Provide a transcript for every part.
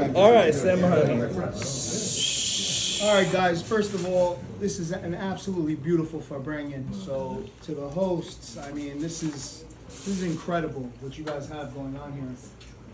All right, Sam Mahoney. All right, guys. First of all, this is an absolutely beautiful Farbrengen. So, to the hosts, I mean, this is incredible what you guys have going on here.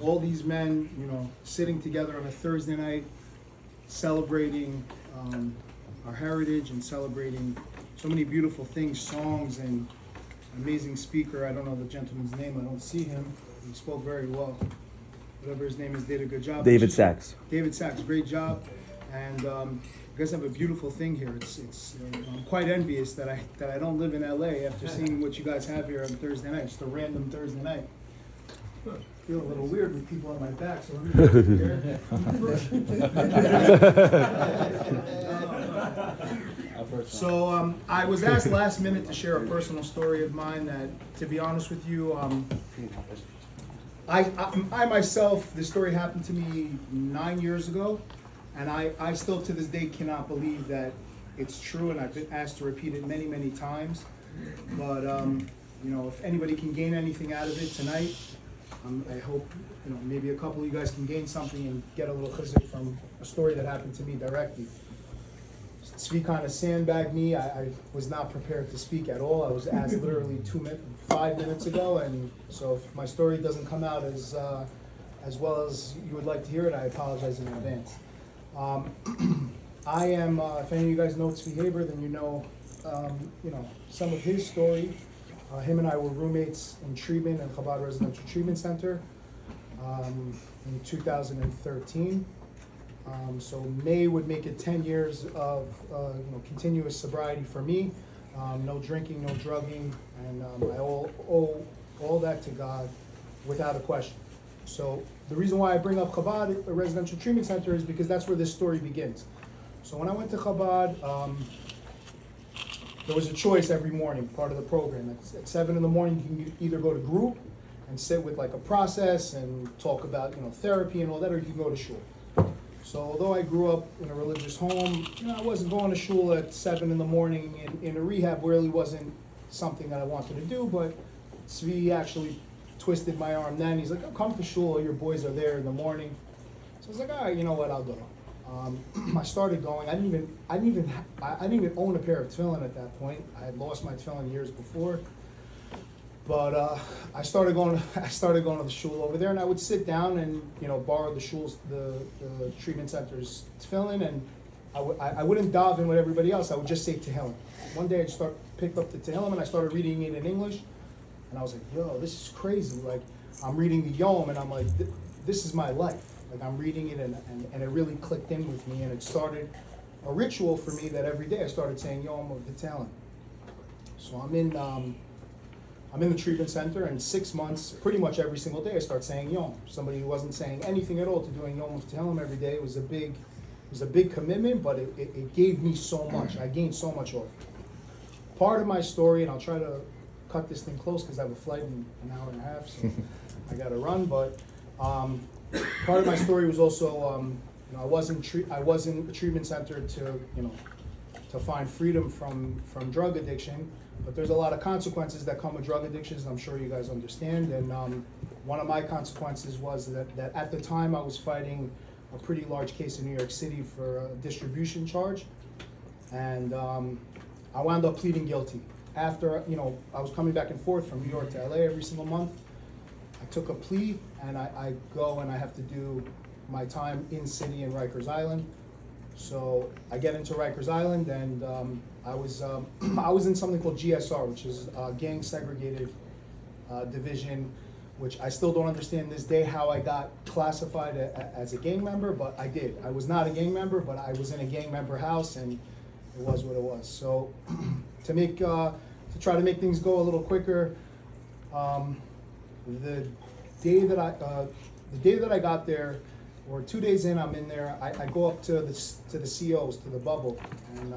All these men, sitting together on a Thursday night, celebrating our heritage and celebrating so many beautiful things, songs, and amazing speaker. I don't know the gentleman's name. I don't see him. He spoke very well. Whatever his name is, did a good job. David Sachs. David Sachs, great job. And you guys have a beautiful thing here. I'm quite envious that I don't live in LA after seeing what you guys have here on Thursday night. Just a random Thursday night. I feel a little weird with people on my back, so let me here. So I was asked last minute to share a personal story of mine that, to be honest with you, I myself, this story happened to me 9 years ago, and I still to this day cannot believe that it's true, and I've been asked to repeat it many, many times. But if anybody can gain anything out of it tonight, I hope maybe a couple of you guys can gain something and get a little chizuk from a story that happened to me directly. Tzvi kind of sandbagged me. I was not prepared to speak at all. I was asked literally 5 minutes ago, and so if my story doesn't come out as well as you would like to hear it, I apologize in advance. I am, if any of you guys know Tzvi Haber, then you know some of his story. Him and I were roommates in treatment at Chabad Residential Treatment Center in 2013. So May would make it 10 years of continuous sobriety for me. No drinking, no drugging, and I owe all that to God without a question. So the reason why I bring up Chabad, a residential treatment center, is because that's where this story begins. So when I went to Chabad, there was a choice every morning, part of the program. At 7 in the morning, you can either go to group and sit with like a process and talk about therapy and all that, or you can go to shul. So although I grew up in a religious home, I wasn't going to shul at 7 in the morning in a rehab. Really wasn't something that I wanted to do, but Tzvi actually twisted my arm then. He's like, "Oh, come to shul, your boys are there in the morning." So I was like, "All right, you know what, I'll go." I started going. I didn't even own a pair of tefillin at that point. I had lost my tefillin years before. But I started going to the shul over there, and I would sit down and borrow the shul's the treatment center's tefillin, and I wouldn't daven with everybody else. I would just say Tehillim. One day I picked up the Tehillim and I started reading it in English, and I was like, "Yo, this is crazy!" Like I'm reading the Yom, and I'm like, "This is my life." Like I'm reading it, and it really clicked in with me, and it started a ritual for me that every day I started saying Yom of the Tehillim. So I'm in the treatment center, and 6 months, pretty much every single day, I start saying Yom. Somebody who wasn't saying anything at all to doing Yom of Tehillim every day, it was a big commitment, but it gave me so much. I gained so much off it. Part of my story, and I'll try to cut this thing close because I have a flight in an hour and a half, so I got to run. But part of my story was also, I was in a treatment center to find freedom from drug addiction. But there's a lot of consequences that come with drug addictions, I'm sure you guys understand. And one of my consequences was that at the time I was fighting a pretty large case in New York City for a distribution charge. And I wound up pleading guilty. After, I was coming back and forth from New York to LA every single month. I took a plea, and I go and I have to do my time in city in Rikers Island. So I get into Rikers Island, and I was in something called GSR, which is Gang Segregated Division, which I still don't understand this day how I got classified as a gang member, but I did. I was not a gang member, but I was in a gang member house, and it was what it was. So to try to make things go a little quicker, the day that I got there, or 2 days in, I'm in there. I go up to the COs, to the bubble, and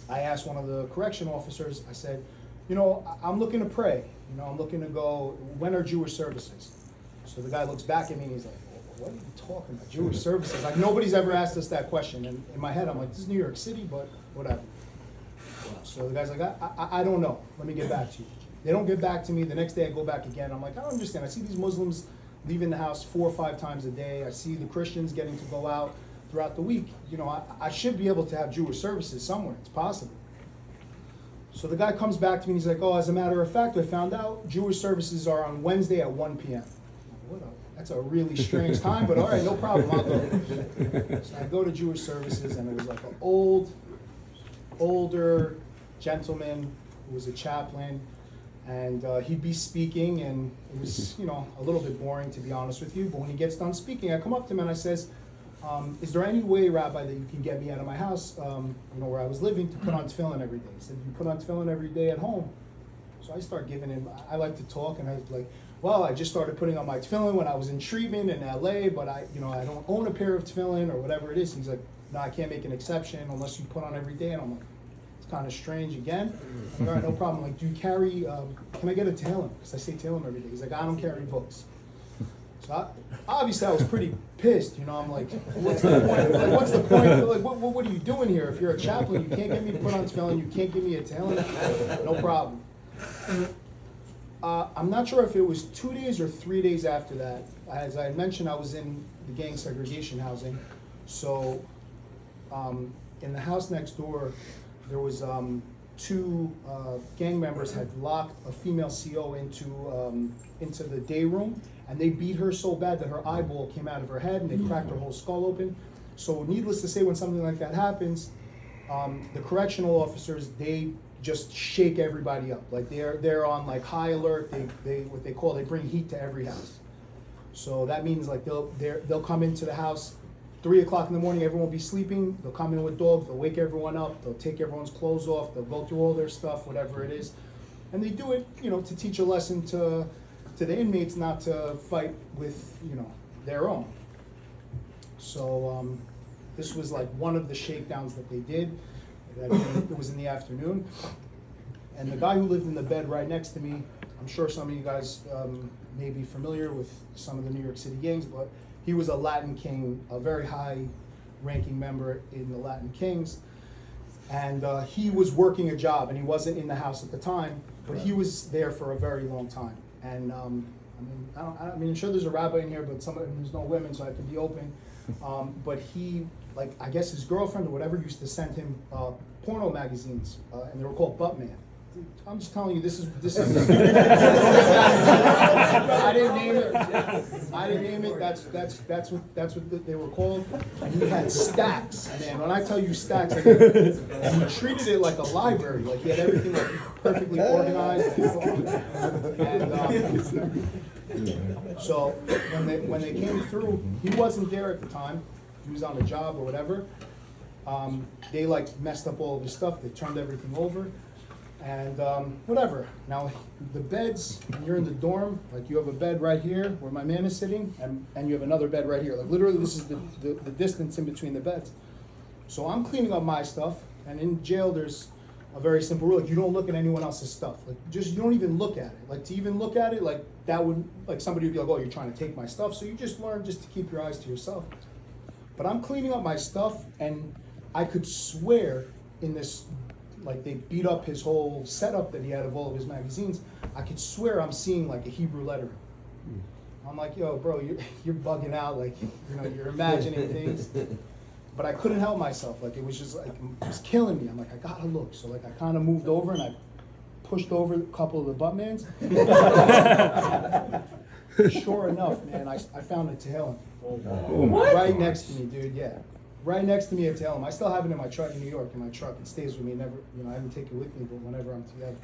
I asked one of the correction officers. I said, I'm looking to pray. I'm looking to go. When are Jewish services? So the guy looks back at me and he's like, "What are you talking about? Jewish services?" Like nobody's ever asked us that question. And in my head, I'm like, "This is New York City, but whatever." So the guy's like, I don't know. Let me get back to you. They don't get back to me. The next day I go back again. I'm like, I don't understand. I see these Muslims leaving the house 4 or 5 times a day. I see the Christians getting to go out throughout the week. You know, I should be able to have Jewish services somewhere. It's possible. So the guy comes back to me and he's like, oh, as a matter of fact, I found out Jewish services are on Wednesday at 1 p.m. That's a really strange time, but all right, no problem, I'll go. So I go to Jewish services, and it was like an older gentleman who was a chaplain, and he'd be speaking, and it was, you know, a little bit boring, to be honest with you, but when he gets done speaking, I come up to him and I says, is there any way, Rabbi, that you can get me out of my house, you know, where I was living, to put on tefillin every day? He said, you put on tefillin every day at home. So I start giving him, I like to talk, and I was like, well, I just started putting on my tefillin when I was in treatment in LA, but I don't own a pair of tefillin or whatever it is. He's like, no, I can't make an exception unless you put on every day. And I'm like, it's kind of strange again. I'm like, all right, no problem. I'm like, do you carry, can I get a tefillin? Because I say tefillin every day. He's like, I don't carry books. So obviously I was pretty pissed, you know. I'm like, what's the point? Like, what's the point? Like, what are you doing here? If you're a chaplain, you can't get me to put on tefillin. You can't give me a tefillin. No problem. I'm not sure if it was 2 days or 3 days after that. As I mentioned, I was in the gang segregation housing. So in the house next door, there was 2 gang members had locked a female CO into the day room, and they beat her so bad that her eyeball came out of her head, and they cracked her whole skull open. So needless to say, when something like that happens, the correctional officers, they just shake everybody up. Like they're on like high alert. They bring heat to every house. So that means like they'll come into the house 3 o'clock in the morning. Everyone will be sleeping. They'll come in with dogs. They'll wake everyone up. They'll take everyone's clothes off. They'll go through all their stuff, whatever it is, and they do it, you know, to teach a lesson to the inmates not to fight with, you know, their own. So this was like one of the shakedowns that they did. It was in the afternoon, and the guy who lived in the bed right next to me, I'm sure some of you guys may be familiar with some of the New York City gangs, but he was a Latin King, a very high-ranking member in the Latin Kings, and he was working a job, and he wasn't in the house at the time, but he was there for a very long time. And I mean, I'm sure there's a rabbi in here, but there's no women, so I can be open. But he, like, I guess his girlfriend or whatever used to send him porno magazines, and they were called Buttman. I'm just telling you, this is. I didn't name it. That's what they were called. And he had stacks, man. When I tell you stacks, like, he treated it like a library. Like he had everything like perfectly organized. So when they came through, he wasn't there at the time. He was on a job or whatever. They like messed up all of his stuff. They turned everything over. And whatever. Now, the beds, when you're in the dorm, like you have a bed right here where my man is sitting, and you have another bed right here. Like literally, this is the distance in between the beds. So I'm cleaning up my stuff, and in jail there's a very simple rule: like you don't look at anyone else's stuff. Like you don't even look at it. Like to even look at it, like that would, like somebody would be like, oh, you're trying to take my stuff. So you just learn just to keep your eyes to yourself. But I'm cleaning up my stuff, and I could swear in this. Like they beat up his whole setup that he had of all of his magazines. I could swear I'm seeing like a Hebrew lettering. I'm like, yo, bro, you're bugging out. Like, you know, you're imagining things. But I couldn't help myself. Like it was just like, it was killing me. I'm like, I gotta look. So like I kind of moved over and I pushed over a couple of the Buttmans. Sure enough, man, I found a Tehillim. Right next to me, dude, yeah. Right next to me at Tehillim. I still have it in my truck in New York, in my truck. It stays with me, never, you know, I haven't taken it with me, but whenever I'm together.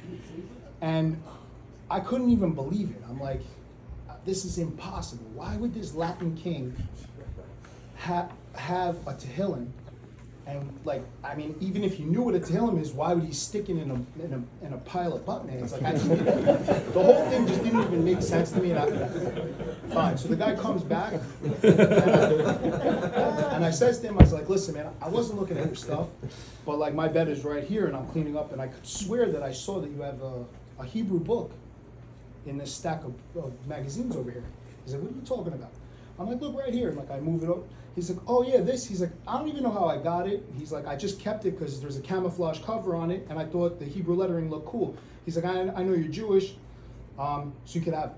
And I couldn't even believe it. I'm like, this is impossible. Why would this Latin king have a Tehillim? And like, I mean, even if you knew what a Tehillim is, why would he stick it in a pile of Buttmans? Like, the whole thing just didn't even make sense to me. And fine. So the guy comes back, and I says to him, I was like, listen, man, I wasn't looking at your stuff, but like my bed is right here, and I'm cleaning up, and I could swear that I saw that you have a Hebrew book in this stack of magazines over here. He's like, what are you talking about? I'm like, look right here. And like I move it up. He's like, oh yeah, this. He's like, I don't even know how I got it. He's like, I just kept it because there's a camouflage cover on it, and I thought the Hebrew lettering looked cool. He's like, I know you're Jewish, so you can have it.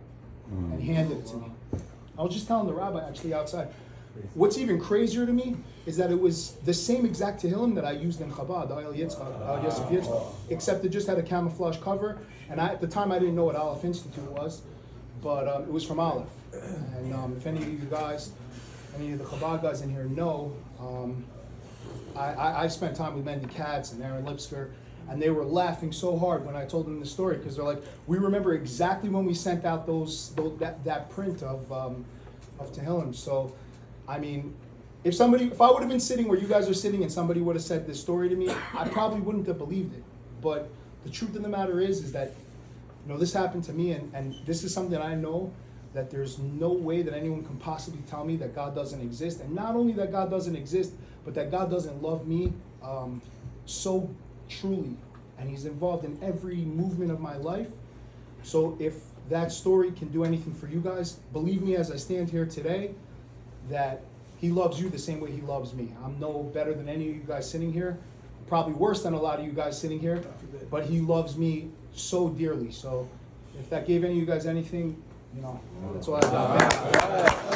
And he handed it to me. I was just telling the rabbi actually outside. What's even crazier to me is that it was the same exact Tehillim that I used in Chabad, Al Yosef Yitzchak, except it just had a camouflage cover. And at the time, I didn't know what Aleph Institute was, but it was from Aleph. And if any of you guys, any of the Chabad guys in here know, I spent time with Mendy Katz and Aaron Lipsker, and they were laughing so hard when I told them the story, because they're like, we remember exactly when we sent out that print of Tehillim. So, I mean, if I would have been sitting where you guys are sitting and somebody would have said this story to me, I probably wouldn't have believed it. But the truth of the matter is that, you know, this happened to me, and this is something that I know that there's no way that anyone can possibly tell me that God doesn't exist. And not only that God doesn't exist, but that God doesn't love me so truly. And he's involved in every movement of my life. So if that story can do anything for you guys, believe me as I stand here today, that he loves you the same way he loves me. I'm no better than any of you guys sitting here, probably worse than a lot of you guys sitting here, but he loves me so dearly. So if that gave any of you guys anything, you know, that's all I got.